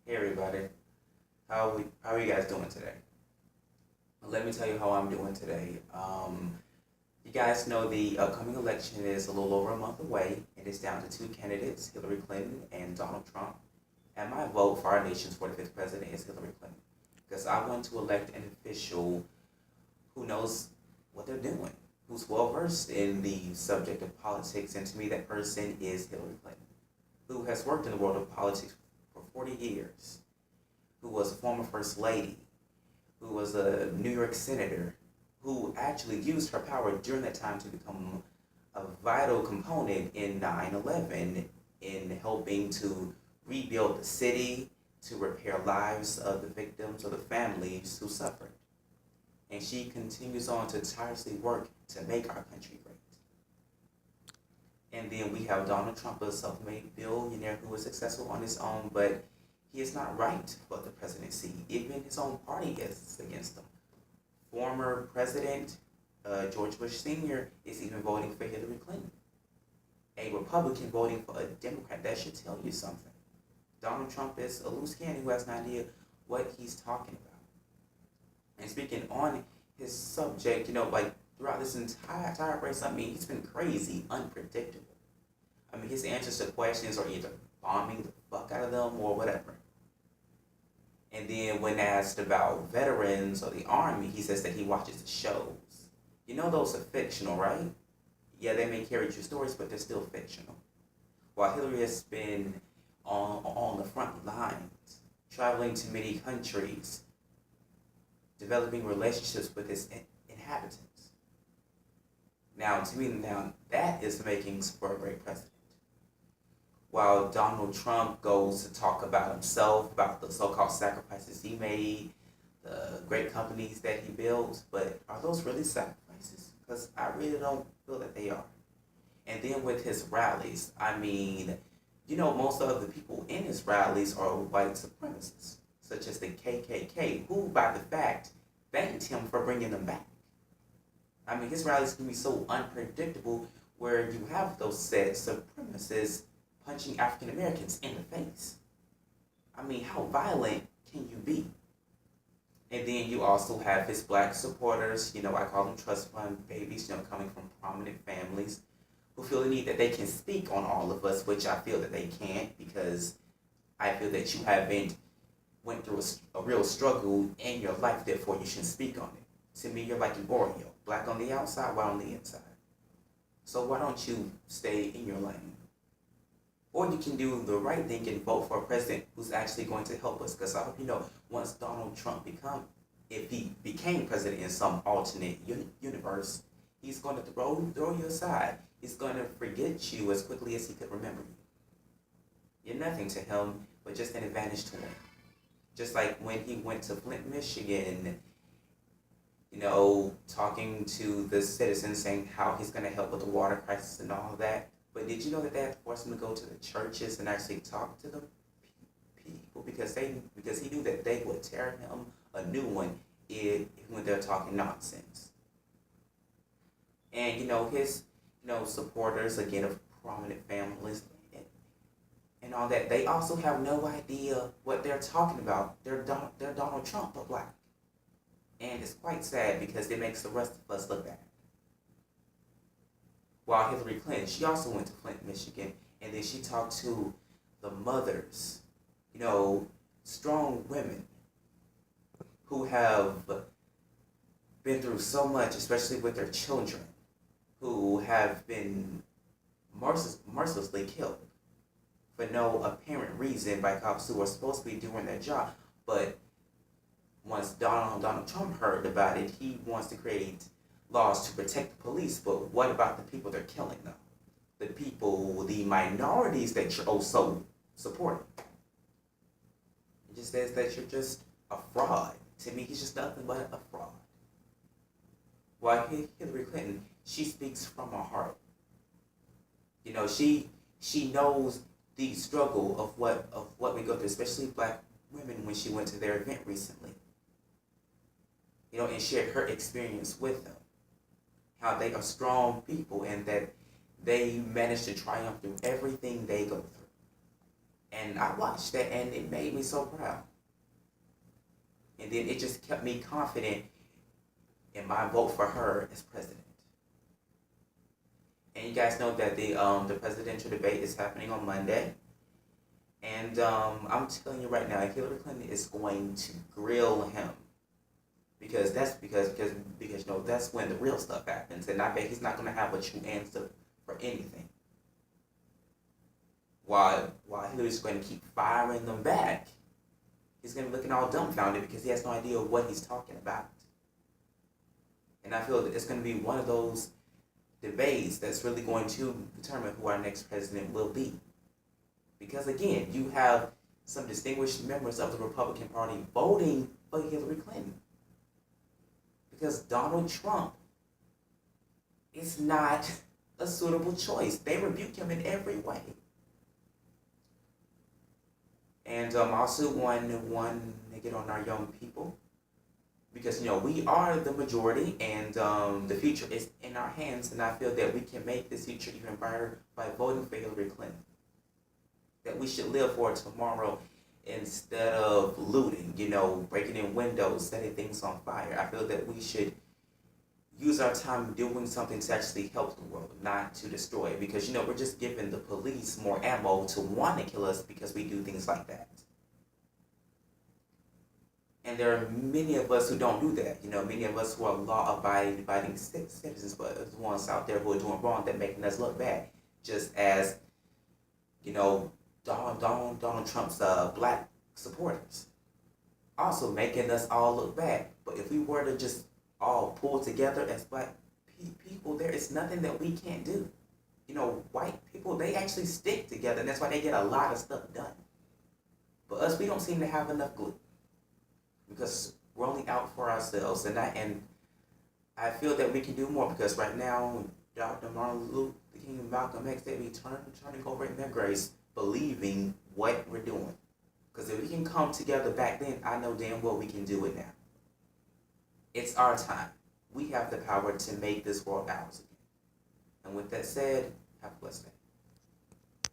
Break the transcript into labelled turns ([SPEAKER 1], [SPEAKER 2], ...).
[SPEAKER 1] Hey everybody, how are you guys doing today? Let me tell you how I'm doing today. You guys know the upcoming election is a little over a month away, and it's down to two candidates, Hillary Clinton and Donald Trump. And my vote for our nation's 45th president is Hillary Clinton, because I want to elect an official who knows what they're doing, who's well versed in the subject of politics, and to me, that person is Hillary Clinton, who has worked in the world of politics for 40 years, who was a former first lady, who was a New York senator, who actually used her power during that time to become a vital component in 9/11 in helping to rebuild the city, to repair lives of the victims or the families who suffered. And she continues on to tirelessly work to make our country great. And then we have Donald Trump, a self-made billionaire who was successful on his own, but he is not right for the presidency. Even his own party is against him. Former President George Bush Sr. is even voting for Hillary Clinton. A Republican voting for a Democrat, that should tell you something. Donald Trump is a loose cannon who has no idea what he's talking about. And speaking on his subject, like throughout this entire race, he's been crazy, unpredictable. His answers to questions are either bombing the fuck out of them or whatever. And then when asked about veterans or the army, he says that he watches the shows. You know those are fictional, right? Yeah, they may carry true stories, but they're still fictional. While Hillary has been on the front lines, traveling to many countries, developing relationships with its inhabitants. Now, to me, that is the makings for a great president. While Donald Trump goes to talk about himself, about the so-called sacrifices he made, the great companies that he built, but are those really sacrifices? Because I really don't feel that they are. And then with his rallies, most of the people in his rallies are white supremacists, such as the KKK, who, by the fact, thanked him for bringing them back. His rallies can be so unpredictable where you have those said supremacists punching African Americans in the face. How violent can you be? And then you also have his black supporters, I call them trust fund babies, coming from prominent families who feel the need that they can speak on all of us, which I feel that they can't because I feel that you haven't went through a real struggle in your life, therefore you shouldn't speak on it. To me, you're like an Oreo, black on the outside, white on the inside. So why don't you stay in your lane? Or you can do the right thing and vote for a president who's actually going to help us. Because I hope you know, once Donald Trump if he became president in some alternate universe, he's going to throw you aside. He's going to forget you as quickly as he could remember you. You're nothing to him, but just an advantage to him. Just like when he went to Flint, Michigan, talking to the citizens, saying how he's going to help with the water crisis and all of that. But did you know that they had to force him to go to the churches and actually talk to the people because he knew that they would tear him a new one when they're talking nonsense. And his supporters again of prominent families and all that, they also have no idea what they're talking about. They're Donald Trump but black, and it's quite sad because it makes the rest of us look bad. While Hillary Clinton, she also went to Flint, Michigan, and then she talked to the mothers, strong women who have been through so much, especially with their children, who have been mercilessly killed for no apparent reason by cops who are supposed to be doing their job. But once Donald Trump heard about it, he wants to create laws to protect the police, but what about the people they're killing though? The minorities that you're also supporting. It just says that you're just a fraud. To me, he's just nothing but a fraud. While Hillary Clinton, she speaks from her heart. She knows the struggle of what we go through, especially black women when she went to their event recently. And shared her experience with them. How they are strong people and that they manage to triumph through everything they go through. And I watched that and it made me so proud. And then it just kept me confident in my vote for her as president. And you guys know that the presidential debate is happening on Monday. And I'm telling you right now, Hillary Clinton is going to grill him because you know that's when the real stuff happens, and I bet he's not gonna have a true answer for anything. While Hillary's going to keep firing them back, he's gonna be looking all dumbfounded because he has no idea what he's talking about. And I feel that it's gonna be one of those debates that's really going to determine who our next president will be. Because again, you have some distinguished members of the Republican Party voting for Hillary Clinton. Because Donald Trump is not a suitable choice. They rebuke him in every way. And I also want to get on our young people. Because, you know, we are the majority and the future is in our hands. And I feel that we can make this future even brighter by voting for Hillary Clinton. That we should live for tomorrow instead of looting, you know, breaking in windows, setting things on fire. I feel that we should use our time doing something to actually help the world, not to destroy it. Because, you know, we're just giving the police more ammo to want to kill us because we do things like that. And there are many of us who don't do that. You know, many of us who are law-abiding citizens, but the ones out there who are doing wrong that making us look bad. Just as, you know, Donald Trump's black supporters, also making us all look bad. But if we were to just all pull together as black people, there is nothing that we can't do. You know, white people, they actually stick together, and that's why they get a lot of stuff done. But us, we don't seem to have enough glue because we're only out for ourselves, and I feel that we can do more because right now, Dr. Martin Luther King and Malcolm X, they be turning over in their graves, believing what we're doing. Because if we can come together back then, I know damn well we can do it now. It's our time. We have the power to make this world ours again. And with that said, have a blessed day.